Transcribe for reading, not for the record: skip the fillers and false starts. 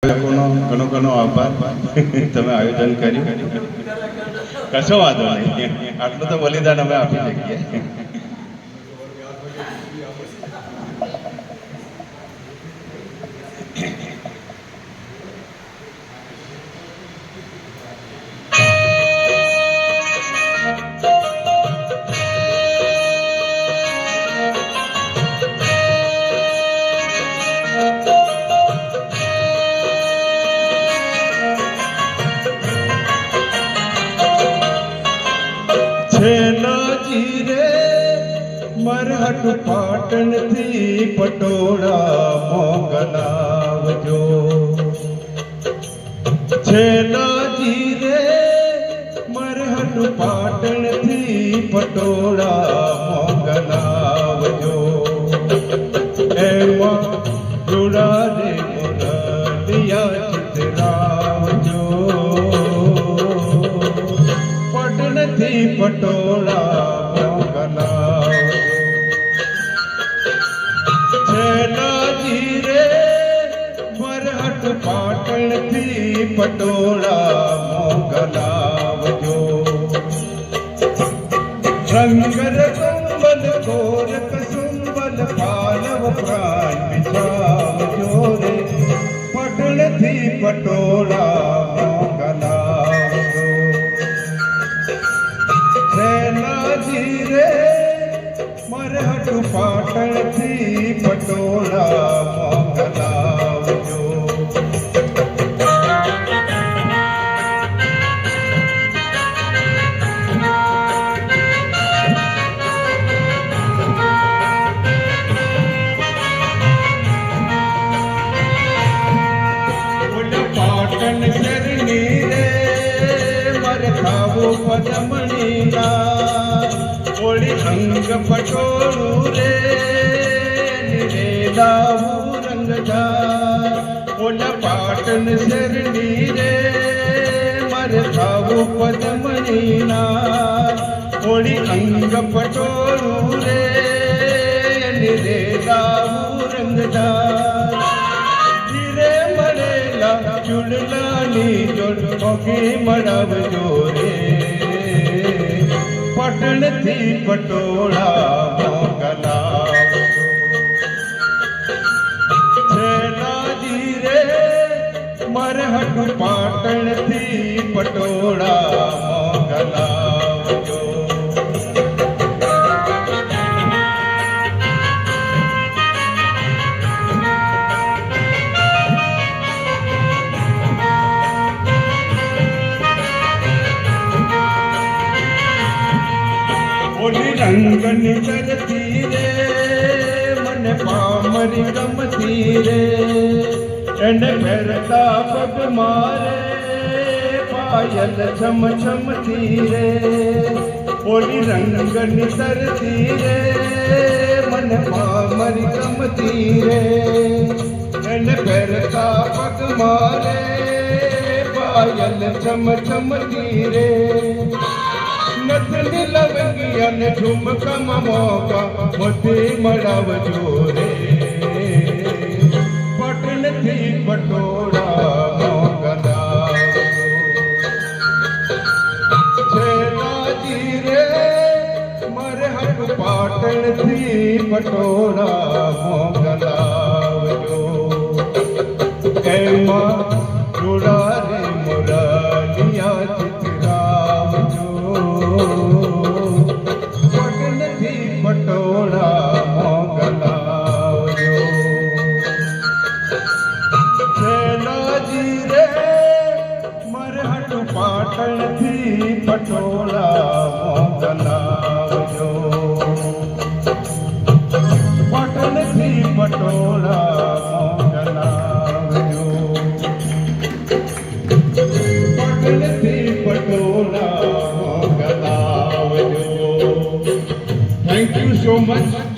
લોકોનો ઘણો ઘણો આભાર. તમે આયોજન કર્યું, કશો વાંધો નહીં. આટલું તો બલિદાન અમે આપી શકીએ. મરહટ પાટણ થી પટોળા મોકલાવજો. છેલાજી રે મરહટ પાટણ થી પટોળા મોકલાવજો. એમાં જોડા રે મોરલિયા ચિતરાવજો. પાટણ થી પટોળા પાટણ થી પટોળા મોકલાવજો. શંકર કુંબલ ગોરખ સુંબલ પાલવ પ્રાણ બિછાવજો રે. પાટણ થી પટોળા મોકલાવજો. સેનાજી રે મરહટ પાટણ થી પટોળા મોકલાવજો. પદમણીના ઓળી અંગ પટોળું રે નિરેલાવું રંગજા. ઓલા પાટણ શરણી રે મારે ખાવું પદમણીના ઓળી અંગ પટોળું રે નિરેલાવું રંગજા. ધીરે મળેલા ચૂડલાની જોડ મોગી મળાવજો રે. પાટણ થી પટોળા મોકલાવજો. છેલાજી રે મરહટ પાટણ થી પટોળા મોકલાવજો. રંગની કરતી રે મને પામરી ગમતી રે. એને ફેરતા પગ મારે પાયલ છમ છમતી રે. ઓલી રંગની કરતી રે મને પામરી ગમતી રે. એને ફેરતા પગ મારે પાયલ છમ છમતી રે. નથની લવંગી અને ઝુમકામાં મોકા મોતી મળાવજો રે. પાટણ થી પટોળા મોકલાવજો. છેલાજી રે મરહટ પાટણ થી પટોળા મોકલાવજો. એમાં જોડા રે મોરલિયા ચિતરાવજો. પાટણ થી પટોળા મોકલાવજો. છેલાજી રે મરહટ પાટણ થી પટોળા મોકલાવજો. પાટણ થી પટોળા મોકલાવજો. પાટણ થી patola મોકલાવજો. Thank you so much.